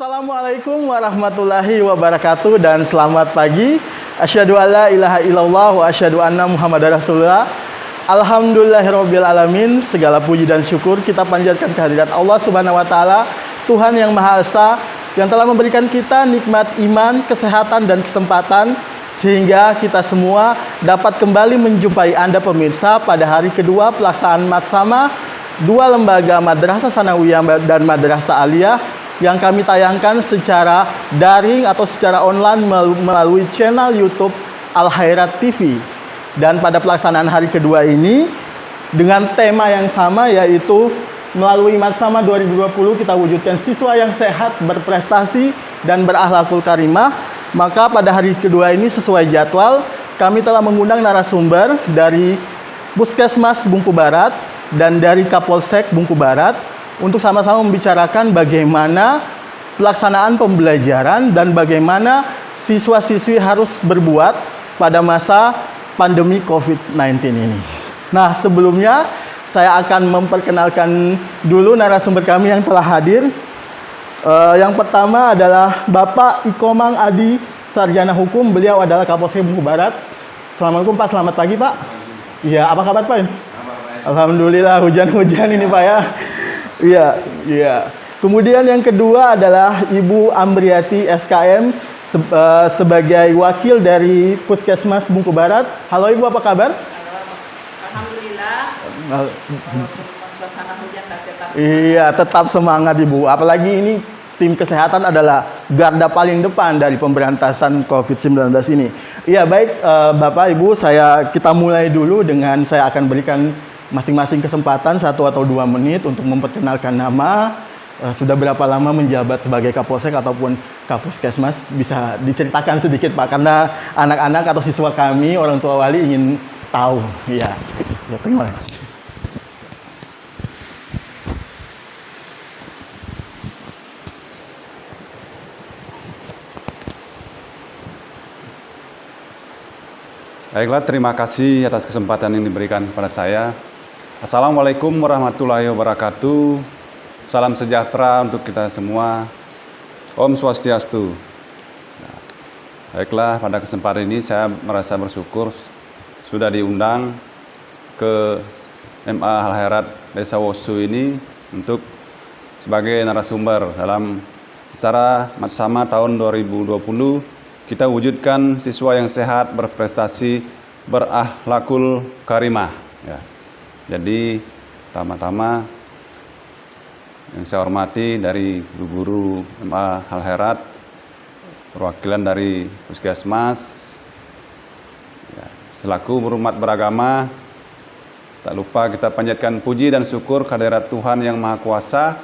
Assalamualaikum warahmatullahi wabarakatuh dan selamat pagi. Asyhadu alla ilaha illallah wa asyhadu anna Muhammadar Rasulullah. Alhamdulillahirabbil alamin. Segala puji dan syukur kita panjatkan kehadirat Allah Subhanahu wa taala, Tuhan yang Maha Esa yang telah memberikan kita nikmat iman, kesehatan dan kesempatan sehingga kita semua dapat kembali menjumpai Anda pemirsa pada hari kedua pelaksanaan Matsama dua lembaga Madrasah Sanawiyah dan Madrasah Aliyah yang kami tayangkan secara daring atau secara online melalui channel YouTube Al Khairat TV. Dan pada pelaksanaan hari kedua ini dengan tema yang sama, yaitu melalui Matsama 2020 kita wujudkan siswa yang sehat, berprestasi dan berakhlakul karimah. Maka pada hari kedua ini sesuai jadwal kami telah mengundang narasumber dari Puskesmas Bungku Barat dan dari Kapolsek Bungku Barat untuk sama-sama membicarakan bagaimana pelaksanaan pembelajaran dan bagaimana siswa-siswi harus berbuat pada masa pandemi COVID-19 ini. Nah, sebelumnya saya akan memperkenalkan dulu narasumber kami yang telah hadir. Yang pertama adalah Bapak Ikomang Adi, Sarjana Hukum. Beliau adalah Kapolsek Bungku Barat. Assalamualaikum Pak, selamat pagi Pak. Iya, apa kabar Pak? Alhamdulillah, hujan-hujan ini Pak ya. Iya. Kemudian yang kedua adalah Ibu Amriati SKM sebagai wakil dari Puskesmas Bungku Barat. Halo Ibu, apa kabar? Alhamdulillah. Suasana hujan tetap semangat. Iya, tetap semangat Ibu. Apalagi ini tim kesehatan adalah garda paling depan dari pemberantasan COVID-19 ini. Iya, baik Bapak Ibu, kita mulai dulu dengan saya akan berikan masing-masing kesempatan 1 atau 2 menit untuk memperkenalkan nama, sudah berapa lama menjabat sebagai Kapolsek ataupun Kapuskesmas, bisa diceritakan sedikit Pak, karena anak-anak atau siswa kami, orang tua wali ingin tahu. Iya, terima kasih. Baiklah, terima kasih atas kesempatan yang diberikan kepada saya. Assalamualaikum warahmatullahi wabarakatuh. Salam sejahtera untuk kita semua. Om Swastiastu. Baiklah, pada kesempatan ini saya merasa bersyukur sudah diundang ke MA Al Khairat Desa Wosu ini untuk sebagai narasumber dalam acara Matsama tahun 2020. Kita wujudkan siswa yang sehat, berprestasi, berakhlakul karimah. Ya. Jadi, pertama-tama yang saya hormati dari guru-guru MA Al Khairat, perwakilan dari Puskesmas, ya, selaku berumat beragama, tak lupa kita panjatkan puji dan syukur kehadirat Tuhan yang Maha Kuasa,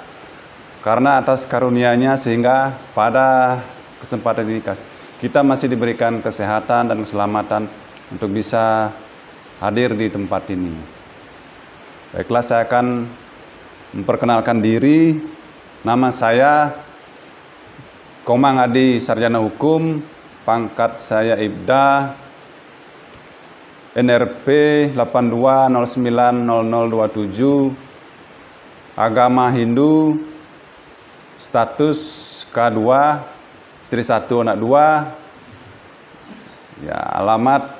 karena atas karunia-Nya sehingga pada kesempatan ini kita masih diberikan kesehatan dan keselamatan untuk bisa hadir di tempat ini. Baiklah, saya akan memperkenalkan diri. Nama saya Komang Adi, Sarjana Hukum, pangkat saya Ibda, NRP 82090027, agama Hindu, status K2, istri 1 anak 2. Ya, alamat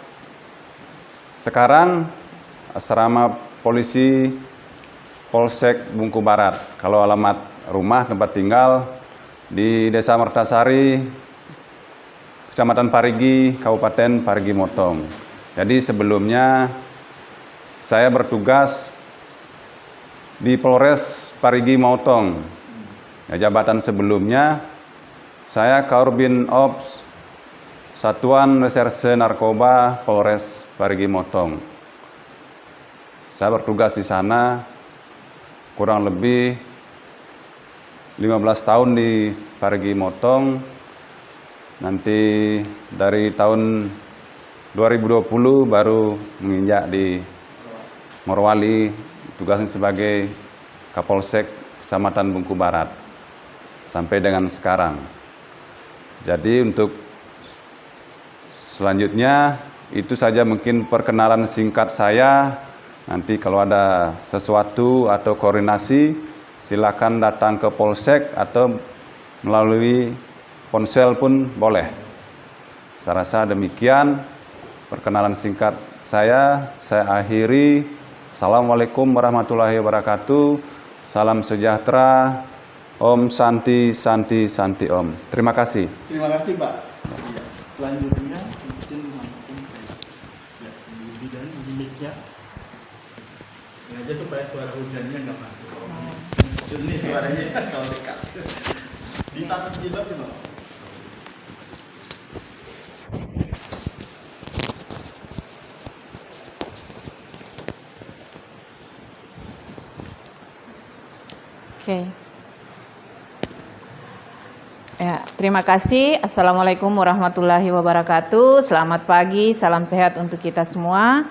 sekarang asrama polisi Polsek Bungku Barat. Kalau alamat rumah tempat tinggal di Desa Mertasari, Kecamatan Parigi, Kabupaten Parigi Motong. Jadi sebelumnya saya bertugas di Polres Parigi Motong. Ya, jabatan sebelumnya saya Kaurbin Ops Satuan Reserse Narkoba Polres Parigi Motong. Saya bertugas di sana kurang lebih 15 tahun di Parigi Motong. Nanti dari tahun 2020 baru menginjak di Morowali, tugasnya sebagai Kapolsek Kecamatan Bungku Barat sampai dengan sekarang. Jadi untuk selanjutnya itu saja mungkin perkenalan singkat saya. Nanti kalau ada sesuatu atau koordinasi, silakan datang ke Polsek atau melalui ponsel pun boleh. Saya rasa demikian perkenalan singkat saya akhiri. Assalamualaikum warahmatullahi wabarakatuh. Salam sejahtera. Om Santi Santi Santi Om. Terima kasih. Terima kasih, Pak. Selanjutnya mungkin di mic-nya. Sengaja supaya suara hujannya nggak masuk. Jernih suaranya kalau dekat. Ditaruh di bawah. Oke. Ya, terima kasih. Assalamualaikum warahmatullahi wabarakatuh. Selamat pagi, salam sehat untuk kita semua.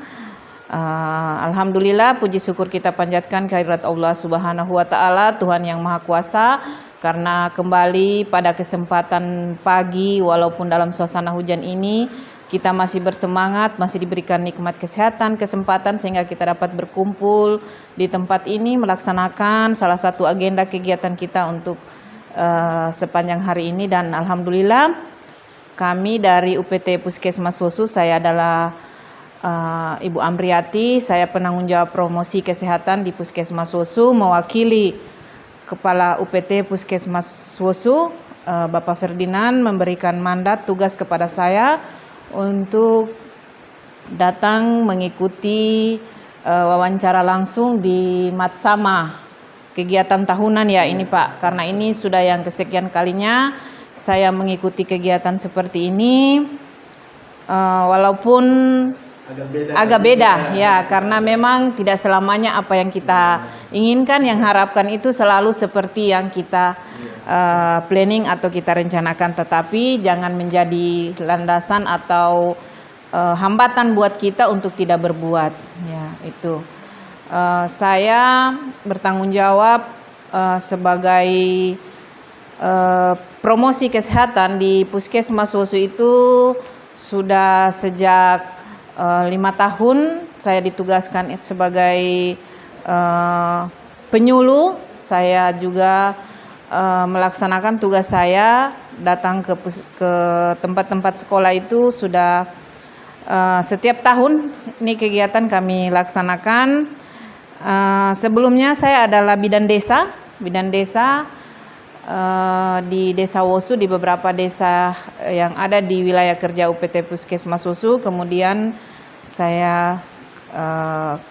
Alhamdulillah, puji syukur kita panjatkan kehadirat Allah Subhanahu wa Ta'ala, Tuhan yang Maha Kuasa, karena kembali pada kesempatan pagi, walaupun dalam suasana hujan ini, kita masih bersemangat, masih diberikan nikmat kesehatan, kesempatan sehingga kita dapat berkumpul di tempat ini melaksanakan salah satu agenda kegiatan kita untuk sepanjang hari ini. Dan alhamdulillah kami dari UPT Puskesmas Wosu, saya adalah Ibu Amriati, saya penanggung jawab promosi kesehatan di Puskesmas Wosu, mewakili Kepala UPT Puskesmas Wosu, Bapak Ferdinand, memberikan mandat tugas kepada saya untuk datang mengikuti wawancara langsung di Matsama, kegiatan tahunan ya ini Pak, karena ini sudah yang kesekian kalinya saya mengikuti kegiatan seperti ini, walaupun agak beda ya, karena memang tidak selamanya apa yang kita inginkan, yang harapkan itu selalu seperti yang kita planning atau kita rencanakan, tetapi jangan menjadi landasan atau hambatan buat kita untuk tidak berbuat ya. Itu saya bertanggung jawab sebagai promosi kesehatan di Puskesmas Wosu itu sudah sejak 5 tahun. Saya ditugaskan sebagai penyuluh. Saya juga melaksanakan tugas saya, datang ke tempat-tempat sekolah itu sudah setiap tahun ini kegiatan kami laksanakan. Sebelumnya saya adalah bidan desa di Desa Wosu, di beberapa desa yang ada di wilayah kerja UPT Puskesmas Wosu. Kemudian saya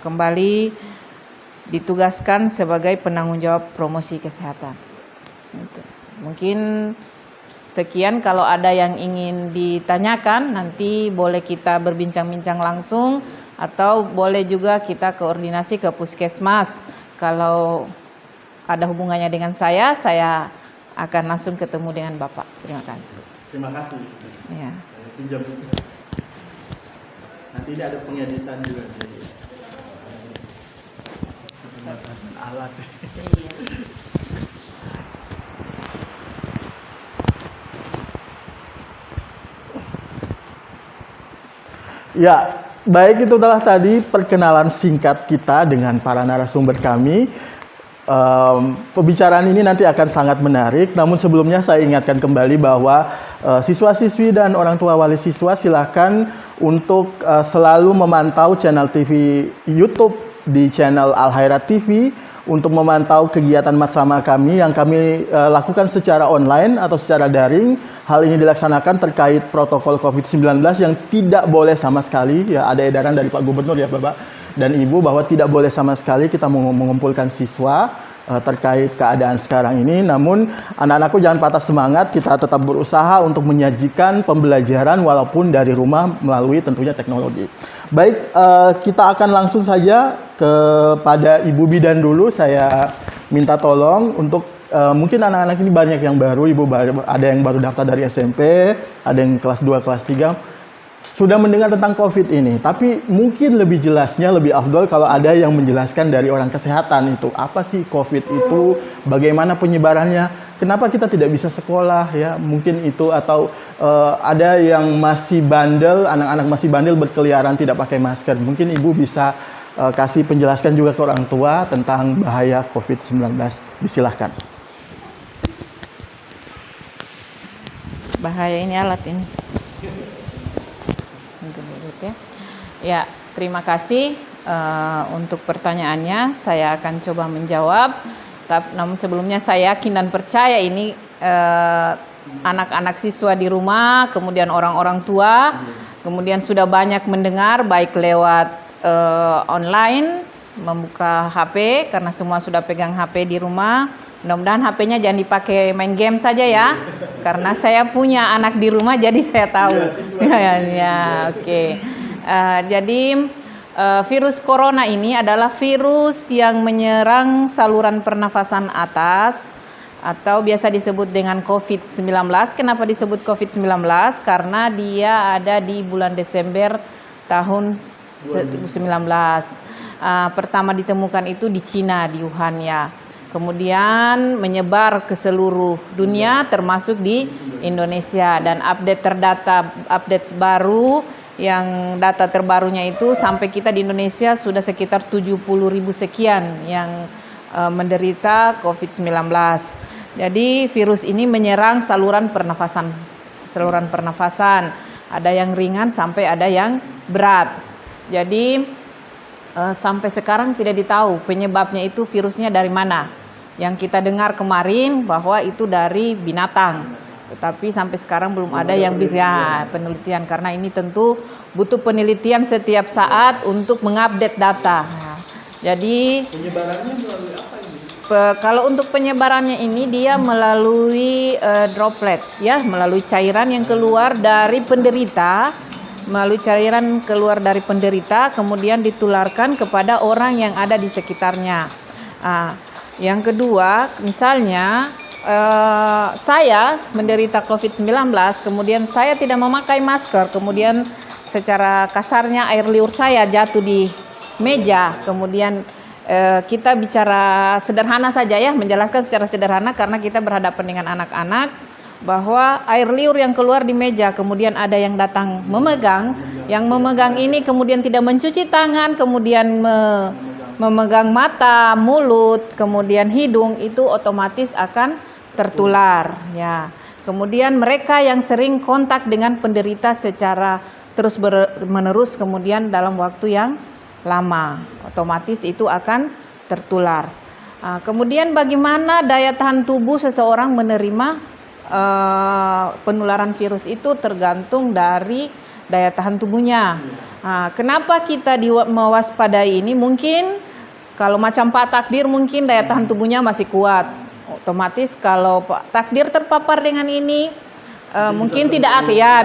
kembali ditugaskan sebagai penanggung jawab promosi kesehatan. Mungkin sekian, kalau ada yang ingin ditanyakan nanti boleh kita berbincang-bincang langsung, atau boleh juga kita koordinasi ke puskesmas. Kalau ada hubungannya dengan saya akan langsung ketemu dengan Bapak. Terima kasih. Terima kasih. Ya. Saya pinjam. Nanti ini ada pengeditan juga. Keterbatasan alat. Iya. Ya, baik, itu adalah tadi perkenalan singkat kita dengan para narasumber kami. Pembicaraan ini nanti akan sangat menarik, namun sebelumnya saya ingatkan kembali bahwa siswa-siswi dan orang tua wali siswa silakan untuk selalu memantau channel TV YouTube di channel Al Khairat TV untuk memantau kegiatan Matsama kami yang kami lakukan secara online atau secara daring. Hal ini dilaksanakan terkait protokol COVID-19 yang tidak boleh sama sekali, ya ada edaran dari Pak Gubernur ya Bapak dan Ibu bahwa tidak boleh sama sekali kita mengumpulkan siswa terkait keadaan sekarang ini. Namun anak-anakku jangan patah semangat, kita tetap berusaha untuk menyajikan pembelajaran walaupun dari rumah melalui tentunya teknologi. Baik, kita akan langsung saja kepada Ibu Bidan dulu. Saya minta tolong untuk mungkin anak-anak ini banyak yang baru, Ibu ada yang baru daftar dari SMP, ada yang kelas 2, kelas 3, sudah mendengar tentang COVID ini. Tapi mungkin lebih jelasnya, lebih afdol kalau ada yang menjelaskan dari orang kesehatan itu. Apa sih COVID itu, bagaimana penyebarannya, kenapa kita tidak bisa sekolah ya, mungkin itu. Atau ada yang masih bandel, anak-anak masih bandel berkeliaran tidak pakai masker. Mungkin Ibu bisa kasih penjelaskan juga ke orang tua tentang bahaya COVID-19. Disilahkan. Bahaya ini alat ini. Ya, terima kasih untuk pertanyaannya. Saya akan coba menjawab. Namun sebelumnya saya yakin dan percaya ini anak-anak siswa di rumah, kemudian orang-orang tua, kemudian sudah banyak mendengar baik lewat online, membuka HP karena semua sudah pegang HP di rumah. Mudah-mudahan HP-nya jangan dipakai main game saja ya, karena saya punya anak di rumah jadi saya tahu. Ya, oke. Jadi virus corona ini adalah virus yang menyerang saluran pernafasan atas atau biasa disebut dengan COVID-19. Kenapa disebut COVID-19? Karena dia ada di bulan Desember tahun 2019. Pertama ditemukan itu di Cina, di Wuhan ya. Kemudian menyebar ke seluruh dunia termasuk di Indonesia, dan update baru yang data terbarunya itu sampai kita di Indonesia sudah sekitar 70.000 sekian yang menderita COVID-19. Jadi virus ini menyerang saluran pernafasan. Ada yang ringan sampai ada yang berat. Jadi sampai sekarang tidak ditahu penyebabnya itu virusnya dari mana. Yang kita dengar kemarin bahwa itu dari binatang, tetapi sampai sekarang belum ada yang bisa penelitian, karena ini tentu butuh penelitian setiap saat untuk mengupdate data. Jadi Penyebarannya melalui apa ini? Kalau untuk penyebarannya ini dia melalui droplet ya, melalui cairan yang keluar dari penderita, kemudian ditularkan kepada orang yang ada di sekitarnya. Yang kedua, misalnya saya menderita COVID-19, kemudian saya tidak memakai masker, kemudian secara kasarnya air liur saya jatuh di meja, kemudian kita bicara sederhana saja ya, menjelaskan secara sederhana karena kita berhadapan dengan anak-anak, bahwa air liur yang keluar di meja, kemudian ada yang datang memegang, yang memegang ini kemudian tidak mencuci tangan, kemudian memegang mata, mulut, kemudian hidung, itu otomatis akan tertular ya. Kemudian mereka yang sering kontak dengan penderita secara terus menerus kemudian dalam waktu yang lama, otomatis itu akan tertular. Kemudian bagaimana daya tahan tubuh seseorang menerima penularan virus itu tergantung dari daya tahan tubuhnya. Kenapa kita mewaspadai ini? Mungkin kalau macam Pak Takdir mungkin daya tahan tubuhnya masih kuat. Otomatis kalau Pak Takdir terpapar dengan ini mungkin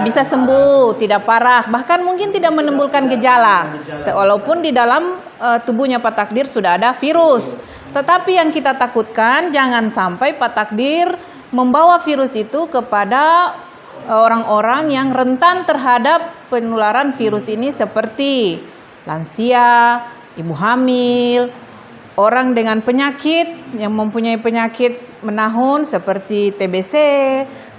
bisa sembuh, tidak parah, bahkan mungkin tidak menimbulkan gejala. Walaupun di dalam tubuhnya Pak Takdir sudah ada virus. Tetapi yang kita takutkan jangan sampai Pak Takdir membawa virus itu kepada orang-orang yang rentan terhadap penularan virus ini seperti lansia, ibu hamil, orang dengan penyakit yang mempunyai penyakit menahun seperti TBC,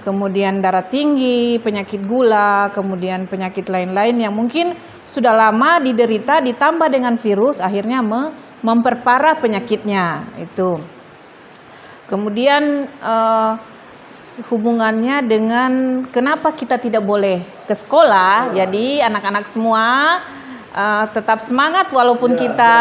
kemudian darah tinggi, penyakit gula, kemudian penyakit lain-lain yang mungkin sudah lama diderita ditambah dengan virus akhirnya memperparah penyakitnya itu. Kemudian hubungannya dengan kenapa kita tidak boleh ke sekolah. Jadi anak-anak semua tetap semangat walaupun kita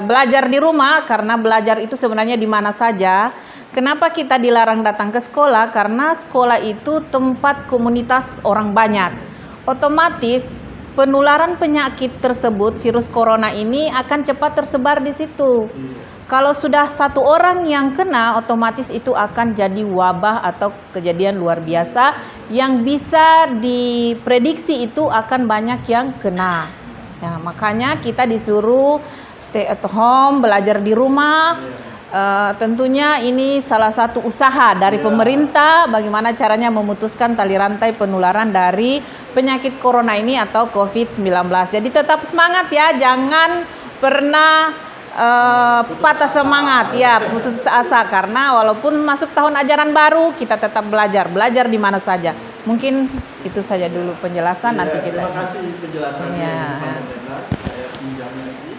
belajar di rumah, karena belajar itu sebenarnya di mana saja. Kenapa kita dilarang datang ke sekolah? Karena sekolah itu tempat komunitas orang banyak. Otomatis penularan penyakit tersebut, virus corona ini akan cepat tersebar di situ. Kalau sudah satu orang yang kena, otomatis itu akan jadi wabah atau kejadian luar biasa yang bisa diprediksi itu akan banyak yang kena. Ya, makanya kita disuruh stay at home, belajar di rumah. Tentunya ini salah satu usaha dari pemerintah bagaimana caranya memutuskan tali rantai penularan dari penyakit corona ini atau COVID-19. Jadi tetap semangat ya, jangan pernah patah semangat ya, putus asa, karena walaupun masuk tahun ajaran baru kita tetap belajar di mana saja. Mungkin itu saja dulu penjelasan, nanti kita. Terima kasih penjelasannya. Ya. Saya pinjam lagi.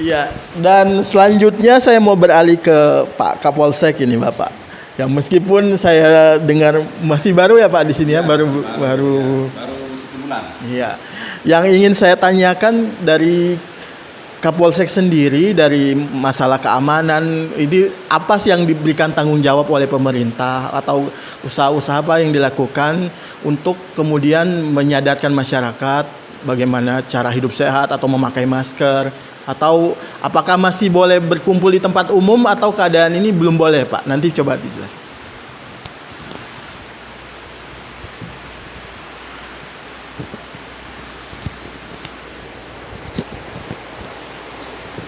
Iya, dan selanjutnya saya mau beralih ke Pak Kapolsek ini, Bapak. Ya meskipun saya dengar masih baru ya Pak di sini ya, baru 1 bulan. Iya. Yang ingin saya tanyakan dari Kapolsek sendiri, dari masalah keamanan, ini apa sih yang diberikan tanggung jawab oleh pemerintah atau usaha-usaha apa yang dilakukan untuk kemudian menyadarkan masyarakat bagaimana cara hidup sehat atau memakai masker, atau apakah masih boleh berkumpul di tempat umum atau keadaan ini belum boleh Pak? Nanti coba dijelaskan.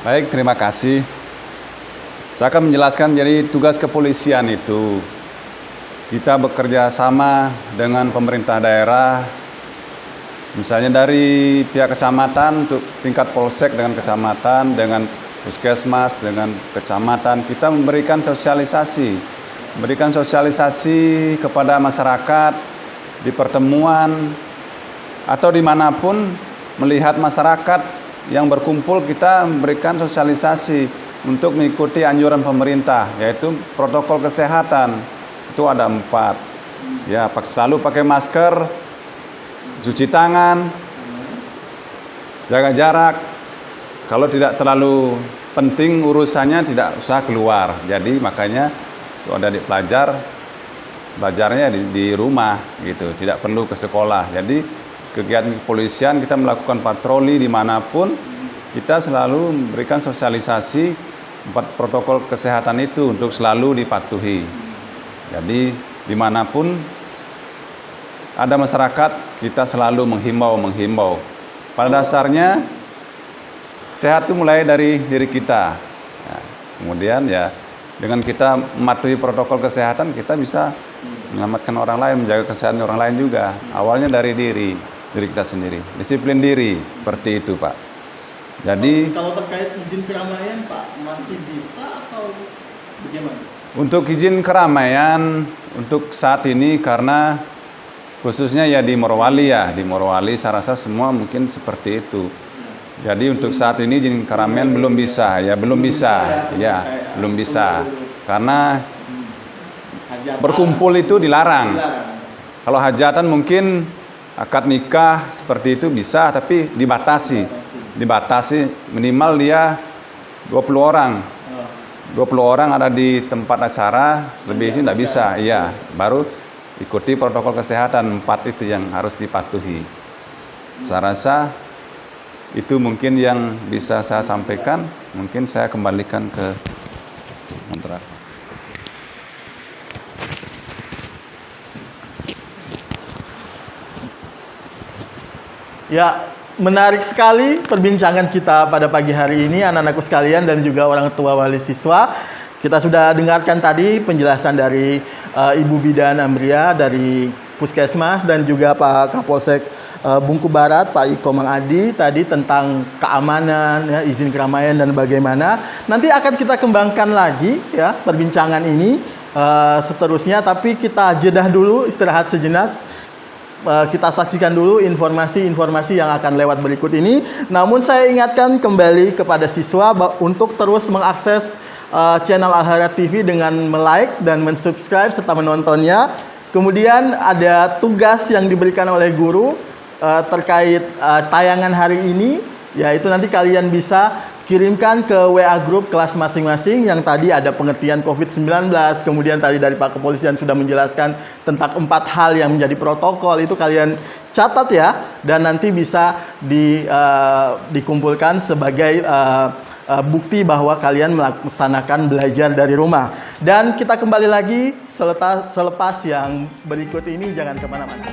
Baik, terima kasih. Saya akan menjelaskan, jadi tugas kepolisian itu kita bekerja sama dengan pemerintah daerah, misalnya dari pihak kecamatan untuk tingkat polsek dengan kecamatan, dengan puskesmas, dengan kecamatan, kita memberikan sosialisasi kepada masyarakat di pertemuan atau dimanapun melihat masyarakat yang berkumpul, kita memberikan sosialisasi untuk mengikuti anjuran pemerintah, yaitu protokol kesehatan. Itu ada 4. Ya, selalu pakai masker, cuci tangan, jaga jarak. Kalau tidak terlalu penting urusannya, tidak usah keluar. Jadi makanya itu ada di belajarnya di rumah gitu, tidak perlu ke sekolah. Jadi kegiatan kepolisian kita melakukan patroli dimanapun, kita selalu memberikan sosialisasi 4 protokol kesehatan itu untuk selalu dipatuhi. Jadi dimanapun ada masyarakat, kita selalu menghimbau. Pada dasarnya sehat itu mulai dari diri kita. Ya, kemudian ya dengan kita mematuhi protokol kesehatan, kita bisa menyelamatkan orang lain, menjaga kesehatan orang lain juga. Awalnya dari diri kita sendiri, disiplin diri, seperti itu Pak. Jadi kalau terkait izin keramaian Pak, masih bisa atau bagaimana? Untuk izin keramaian untuk saat ini, karena khususnya ya di Morowali saya rasa semua mungkin seperti itu. Jadi untuk saat ini izin keramaian belum bisa, karena berkumpul itu dilarang. Kalau hajatan mungkin akad nikah seperti itu bisa, tapi dibatasi minimal dia 20 orang. 20 orang ada di tempat acara, lebih itu tidak bisa. Iya, baru ikuti protokol kesehatan 4 itu yang harus dipatuhi. Saya rasa itu mungkin yang bisa saya sampaikan. Mungkin saya kembalikan ke moderator. Ya, menarik sekali perbincangan kita pada pagi hari ini, anak-anakku sekalian dan juga orang tua wali siswa. Kita sudah dengarkan tadi penjelasan dari Ibu Bidan Amria dari Puskesmas dan juga Pak Kapolsek Bungku Barat, Pak Iko Mang Adi tadi tentang keamanan, ya, izin keramaian dan bagaimana. Nanti akan kita kembangkan lagi ya perbincangan ini seterusnya, tapi kita jedah dulu, istirahat sejenak. Kita saksikan dulu informasi-informasi yang akan lewat berikut ini. Namun saya ingatkan kembali kepada siswa untuk terus mengakses channel Al-Hayrat TV dengan like dan mensubscribe serta menontonnya. Kemudian ada tugas yang diberikan oleh guru terkait tayangan hari ini, yaitu nanti kalian bisa kirimkan ke WA grup kelas masing-masing yang tadi ada pengertian COVID-19, kemudian tadi dari Pak Kepolisian sudah menjelaskan tentang 4 hal yang menjadi protokol, itu kalian catat ya, dan nanti bisa dikumpulkan sebagai bukti bahwa kalian melaksanakan belajar dari rumah. Dan kita kembali lagi selepas yang berikut ini, jangan kemana-mana.